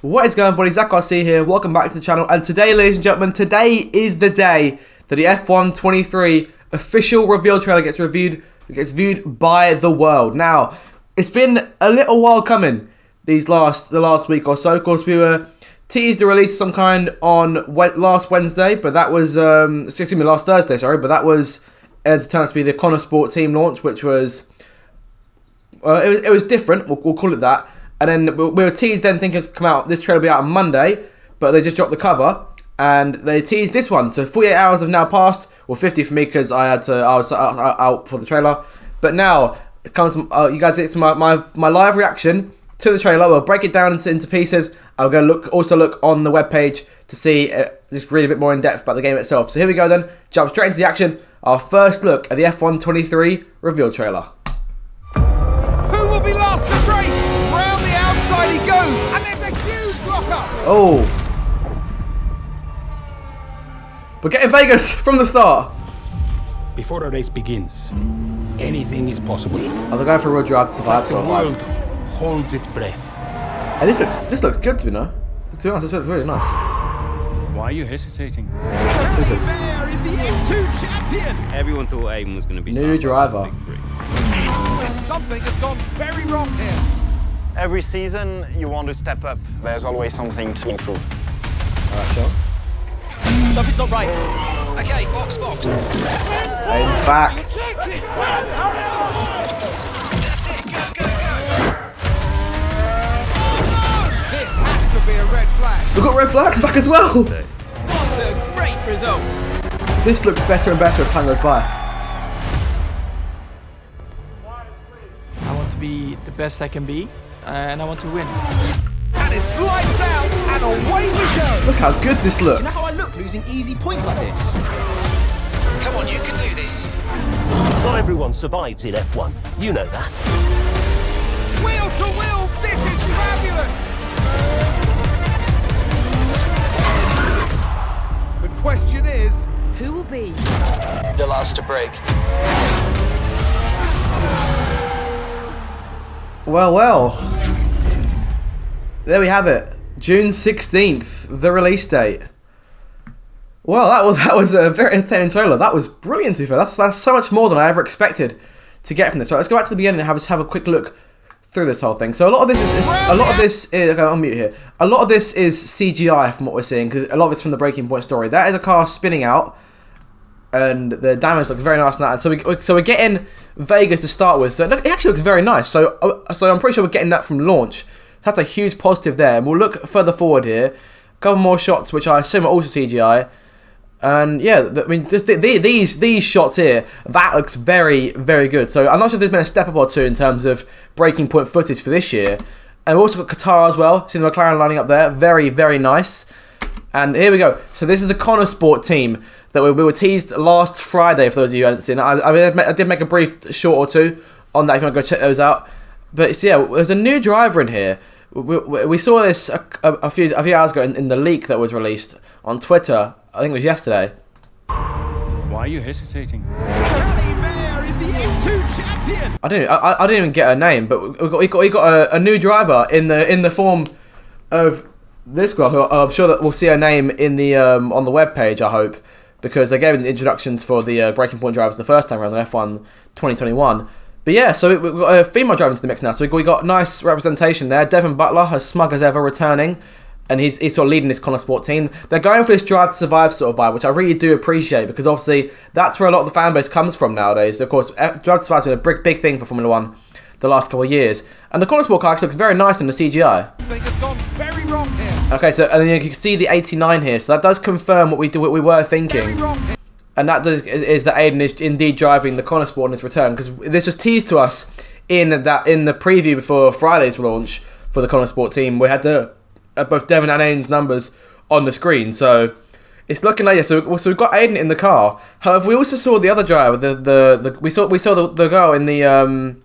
What is going on, buddy? Zach RC here. Welcome back to the channel. And today, ladies and gentlemen, today is the day that the F1 23 official reveal trailer gets viewed by the world. Now, it's been a little while coming the last week or so. Of course, we were teased to release some kind on last Wednesday, but that was last Thursday. Sorry, but that was to turn out to be the Connor Sport team launch, which was it was different. We'll call it that. And then we were teased then thinking it's come out. This trailer will be out on Monday, but they just dropped the cover and they teased this one. So 48 hours have now passed, or 50 for me because I was out for the trailer. But now it comes. You guys get to my live reaction to the trailer. We'll break it down into pieces. I'll go look on the webpage to see just read a bit more in depth about the game itself. So here we go then. Jump straight into the action. Our first look at the F1 23 reveal trailer. Who will be last to break? Round the outside he goes, and there's a huge lock-up. Oh. We're getting Vegas from the start. Before a race begins, anything is possible. Oh, they're going for a real drive to survive. The world holds its breath. And this looks good to me, no? To be honest, this looks really nice. Why are you hesitating? Jesus. There is the M2 champion. Everyone thought Aiden was going to be New driver. Something has gone very wrong here. Every season you want to step up. There's always something to improve. Alright, sure. Something's not right. Okay, box. Aiden's back. That's it, go. This has to be a red flag. We've got red flags back as well. What a great result. This looks better and better as time goes by. I want to be the best I can be, and I want to win. And it's lights out, and away we go. Look how good this looks. You know how I look losing easy points like this? Come on, you can do this. Not everyone survives in F1. You know that. Wheel to wheel, this is fabulous. The question is, who will be The last to break. Well. There we have it. June 16th, the release date. Well, that was a very entertaining trailer. That was brilliant to be fair. That's so much more than I ever expected to get from this. Right, let's go back to the beginning and have a quick look through this whole thing. So a lot of this is okay, I'll mute here. A lot of this is CGI from what we're seeing, because a lot of it's from the Breaking Point story. That is a car spinning out, and the damage looks very nice on that. And so we're getting Vegas to start with. So it actually looks very nice. So I'm pretty sure we're getting that from launch. That's a huge positive there. And we'll look further forward here. A couple more shots, which I assume are also CGI. And yeah, I mean, just these shots here, that looks very, very good. So I'm not sure if there's been a step up or two in terms of Breaking Point footage for this year. And we've also got Qatar as well. See the McLaren lining up there. Very, very nice. And here we go. So this is the Connor Sport team that we were teased last Friday, for those of you who haven't seen it. I did make a brief short or two on that if you want to go check those out. But yeah, there's a new driver in here. We saw this a few hours ago in the leak that was released on Twitter. I think it was yesterday. Why are you hesitating? There is the M2 champion. I didn't even get her name, but we got a new driver in the form of this girl, who I'm sure that we'll see her name in the on the webpage. I hope, because they gave the introductions for the Breaking Point drivers the first time around on F1 2021. But yeah, so we've got a female driver into the mix now. So we got nice representation there. Devon Butler, as smug as ever, returning. And he's sort of leading this Connor Sport team. They're going for this drive to survive sort of vibe, which I really do appreciate, because obviously that's where a lot of the fan base comes from nowadays. Of course, drive to survive has been a big thing for Formula 1 the last couple of years. And the Connor Sport car actually looks very nice in the CGI. Something has gone very wrong here. Okay, so and then you can see the 89 here. So that does confirm what we were thinking. Very wrong here. And that is that Aiden is indeed driving the Connor Sport in his return, because this was teased to us in the preview before Friday's launch for the Connor Sport team. We had both Devon and Aiden's numbers on the screen, so it's looking like so we've got Aiden in the car. However, we also saw the other driver. We saw the girl in the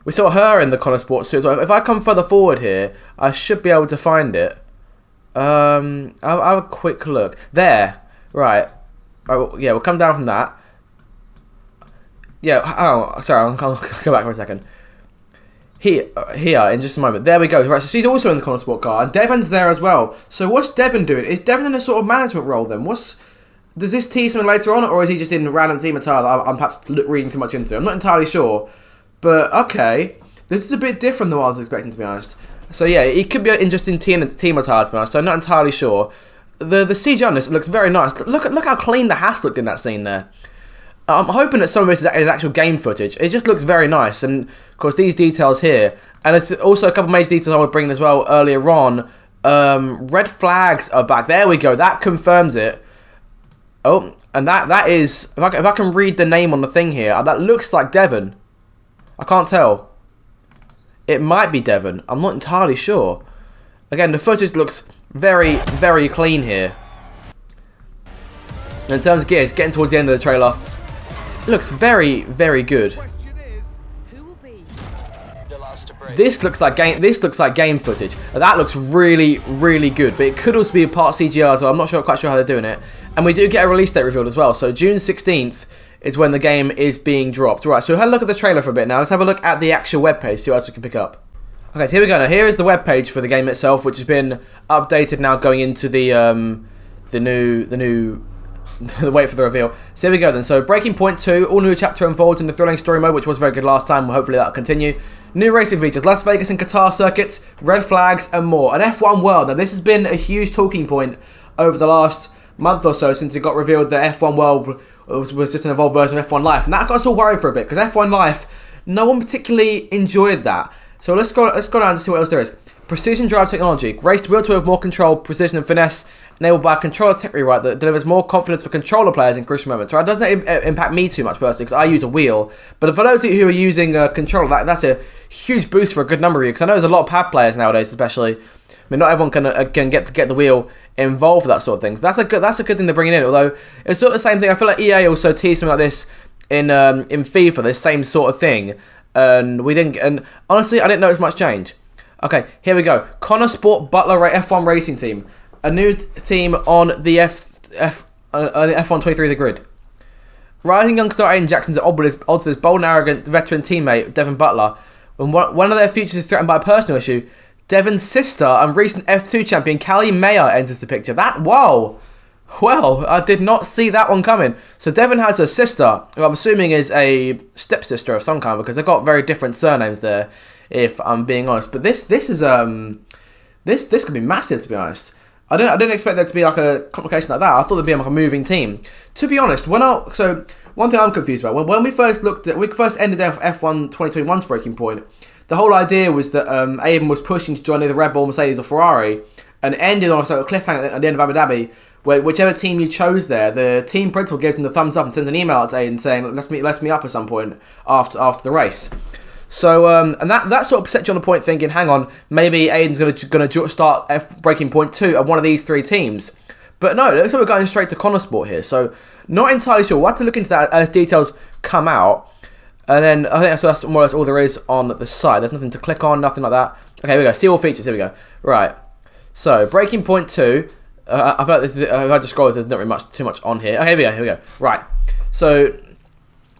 we saw her in the Connor Sport suit as well. If I come further forward here, I should be able to find it. I'll have a quick look there. Right. Yeah, we'll come down from that. Yeah, sorry, I'll go back for a second. here in just a moment. There we go. Right, so she's also in the Connor Sport car, and Devon's there as well. So what's Devon doing? Is Devon in a sort of management role then? Does this tease something later on, or is he just in random team attire that I'm perhaps reading too much into? I'm not entirely sure, but okay, this is a bit different than what I was expecting, to be honest. So yeah, it could be an interesting team attire, to be honest. So I'm not entirely sure. The CG on this looks very nice. Look how clean the Haas looked in that scene there. I'm hoping that some of this is actual game footage. It just looks very nice, and of course these details here, and there's also a couple of major details I would bring as well earlier on. Red flags are back. There we go. That confirms it. Oh, and that is, if I can read the name on the thing here, that looks like Devon. I can't tell. It might be Devon. I'm not entirely sure. Again, the footage looks very, very clean here. In terms of gears, getting towards the end of the trailer, it looks very, very good. Who will be the last to break? This looks like game footage. That looks really, really good. But it could also be a part CGI as well. I'm not quite sure how they're doing it. And we do get a release date revealed as well. So June 16th is when the game is being dropped. Right, so we'll have a look at the trailer for a bit now. Let's have a look at the actual webpage, see what else we can pick up. Okay, so here we go. Now here is the webpage for the game itself, which has been updated now going into the new wait for the reveal. So here we go then. So Breaking Point 2, all new chapter involved in the thrilling story mode, which was very good last time. Hopefully that'll continue. New racing features, Las Vegas and Qatar circuits, red flags and more. An F1 world. Now this has been a huge talking point over the last month or so since it got revealed that F1 world was just an evolved version of F1 Life. And that got us all worried for a bit, because F1 Life, no one particularly enjoyed that. So let's go down and see what else there is. Precision drive technology. Raced wheel-to-wheel with more control, precision and finesse, enabled by a controller tech rewrite that delivers more confidence for controller players in crucial moments. Right, it doesn't impact me too much personally, because I use a wheel. But for those of you who are using a controller, that's a huge boost for a good number of you. Because I know there's a lot of pad players nowadays, especially. I mean, not everyone can get the wheel involved with that sort of thing. So that's a good thing they're bringing in. Although it's sort of the same thing. I feel like EA also teased something like this in FIFA, this same sort of thing. And we didn't. And honestly, I didn't notice much change. Okay, here we go. Connor Sport Butler F1 Racing Team, a new team on the F1 23 the grid. Rising young star Aiden Jackson's at odds with his bold and arrogant veteran teammate Devon Butler. When one of their futures is threatened by a personal issue, Devon's sister and recent F2 champion Callie Mayer enters the picture. Whoa! Well, I did not see that one coming. So Devon has a sister, who I'm assuming is a stepsister of some kind, because they've got very different surnames there, if I'm being honest. But this is this could be massive, to be honest. I didn't expect there to be like a complication like that. I thought there'd be like a moving team. To be honest, so one thing I'm confused about, when we first ended F1 2021's Breaking Point, the whole idea was that Aiden was pushing to join either Red Bull, Mercedes or Ferrari, and ended on a sort of cliffhanger at the end of Abu Dhabi, where whichever team you chose there, the team principal gives them the thumbs up and sends an email out to Aiden saying, let's meet up at some point after the race. So, and that sort of sets you on the point thinking, hang on, maybe Aiden's going to start Breaking Point 2 at one of these three teams. But no, it looks like we're going straight to Connor Sport here. So, not entirely sure. We'll have to look into that as details come out. And then, I think that's more or less all there is on the site. There's nothing to click on, nothing like that. Okay, here we go. See all features. Here we go. Right. So, Breaking Point 2. I feel like if I just scroll, there's not really too much on here. Okay, here we go. Right. So,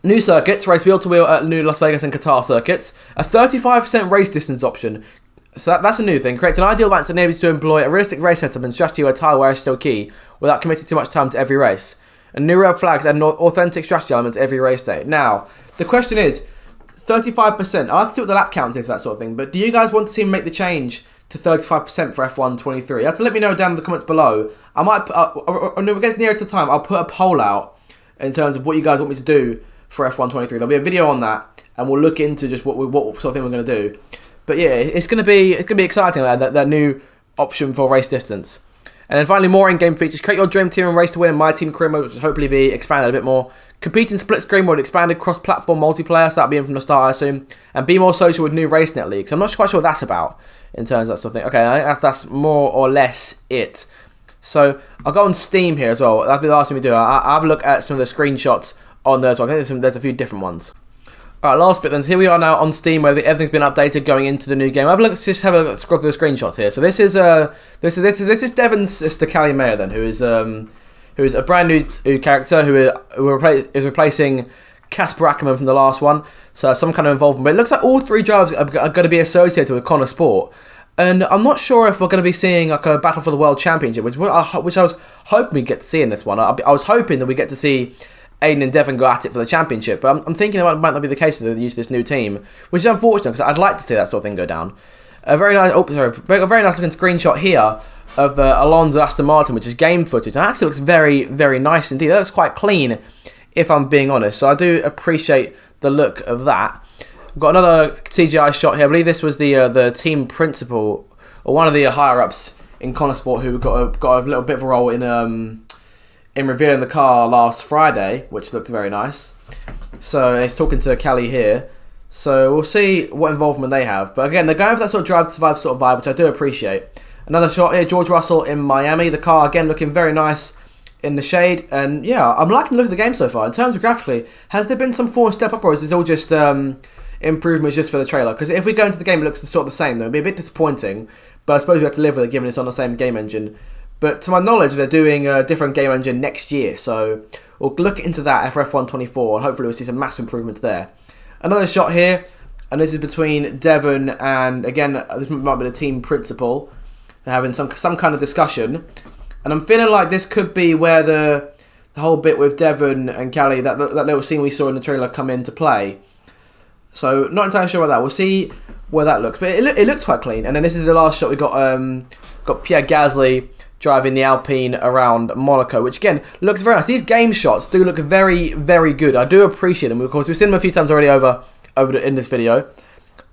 new circuits, race wheel-to-wheel at new Las Vegas and Qatar circuits. A 35% race distance option. So that's a new thing. Creates an ideal balance that enables you to employ a realistic race setup and strategy where tire wear is still key, without committing too much time to every race. And new red flags add authentic strategy elements every race day. Now, the question is, 35%. I'll have to see what the lap count is for that sort of thing, but do you guys want to see me make the change to 35% for F1 23? You have to let me know down in the comments below. I might, when it gets nearer to the time, I'll put a poll out in terms of what you guys want me to do for F1 23. There'll be a video on that, and we'll look into just what sort of thing we're going to do. But yeah, it's going to be exciting, that new option for race distance. And then finally, more in-game features. Create your dream team and race to win in My Team Career Mode, which will hopefully be expanded a bit more. Compete in split screen mode, expanded cross-platform multiplayer, so that'll be in from the start, I assume. And be more social with new RaceNet leagues. I'm not quite sure what that's about in terms of that sort of thing. Okay, I think that's more or less it. So I'll go on Steam here as well. That'll be the last thing we do. I'll have a look at some of the screenshots on there as well. I think there's a few different ones. Alright, last bit then. So here we are now on Steam, where everything's been updated going into the new game. Just have a look, scroll through the screenshots here. So this is Devon's sister Callie Mayer then, who is a brand new character who is replacing Casper Ackerman from the last one, so some kind of involvement. But it looks like all 3 drivers are going to be associated with Connor Sport. And I'm not sure if we're going to be seeing like a battle for the World Championship, which I was hoping we get to see in this one. I was hoping that we get to see Aiden and Devon go at it for the championship, but I'm thinking it might not be the case that they use this new team, which is unfortunate because I'd like to see that sort of thing go down. A very nice, a very nice looking screenshot here of Alonso Aston Martin, which is game footage, and it actually looks very, very nice indeed. That looks quite clean, if I'm being honest. So I do appreciate the look of that. We've got another CGI shot here. I believe this was the team principal or one of the higher ups in Connor Sport who got a little bit of a role in revealing the car last Friday, which looks very nice. So he's talking to Callie here. So we'll see what involvement they have. But again, they're going for that sort of drive to survive sort of vibe, which I do appreciate. Another shot here, George Russell in Miami. The car, again, looking very nice in the shade. And yeah, I'm liking the look of the game so far. In terms of graphically, has there been some form of step up, or is this all just improvements just for the trailer? Because if we go into the game, it looks sort of the same, though. It'd be a bit disappointing. But I suppose we have to live with it, given it's on the same game engine. But to my knowledge, they're doing a different game engine next year. So we'll look into that for F1 24, and hopefully we'll see some massive improvements there. Another shot here, and this is between Devon and, again, this might be the team principal. They're having some kind of discussion. And I'm feeling like this could be where the whole bit with Devon and Callie, that little scene we saw in the trailer, come into play. So not entirely sure about that. We'll see where that looks. But it looks quite clean. And then this is the last shot. We got Pierre Gasly driving the Alpine around Monaco, which again looks very nice. These game shots do look very, very good. I do appreciate them. Of course, we've seen them a few times already in this video.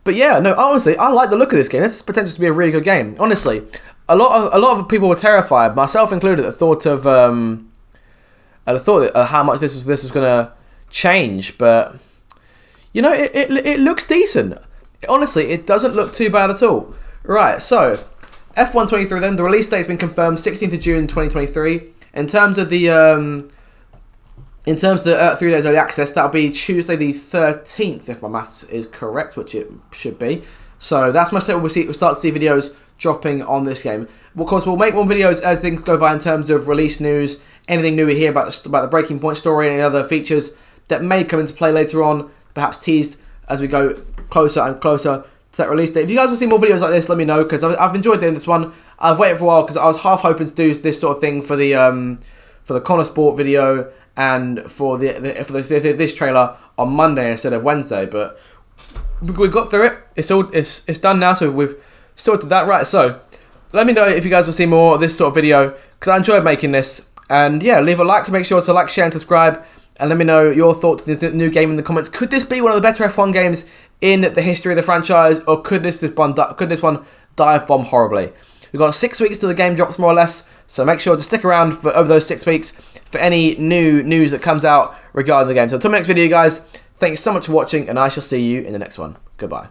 But yeah, no, honestly, I like the look of this game. This is potential to be a really good game. Honestly, a lot of people were terrified, myself included, at the thought of how much this was going to change. But you know, it looks decent. Honestly, it doesn't look too bad at all. Right, so F1 23 then, the release date's been confirmed, 16th of June 2023. In terms of the 3 days early access, that'll be Tuesday the 13th, if my maths is correct, which it should be. So that's my set. We'll start to see videos dropping on this game. Of course, we'll make more videos as things go by in terms of release news, anything new we hear about the Breaking Point story, and any other features that may come into play later on, perhaps teased as we go closer and closer to that release date. If you guys want to see more videos like this, let me know, because I've enjoyed doing this one. I've waited for a while because I was half hoping to do this sort of thing for the Connor Sport video and for this trailer on Monday instead of Wednesday, but we got through it. It's done now, so we've sorted that right. So let me know if you guys will see more of this sort of video, because I enjoyed making this. And yeah, leave a like. Make sure to like, share, and subscribe. And let me know your thoughts on the new game in the comments. Could this be one of the better F1 games in the history of the franchise, or could this one dive bomb horribly? We've got 6 weeks till the game drops, more or less. So make sure to stick around for over those 6 weeks for any new news that comes out regarding the game. So until the next video, guys, thanks so much for watching, and I shall see you in the next one. Goodbye.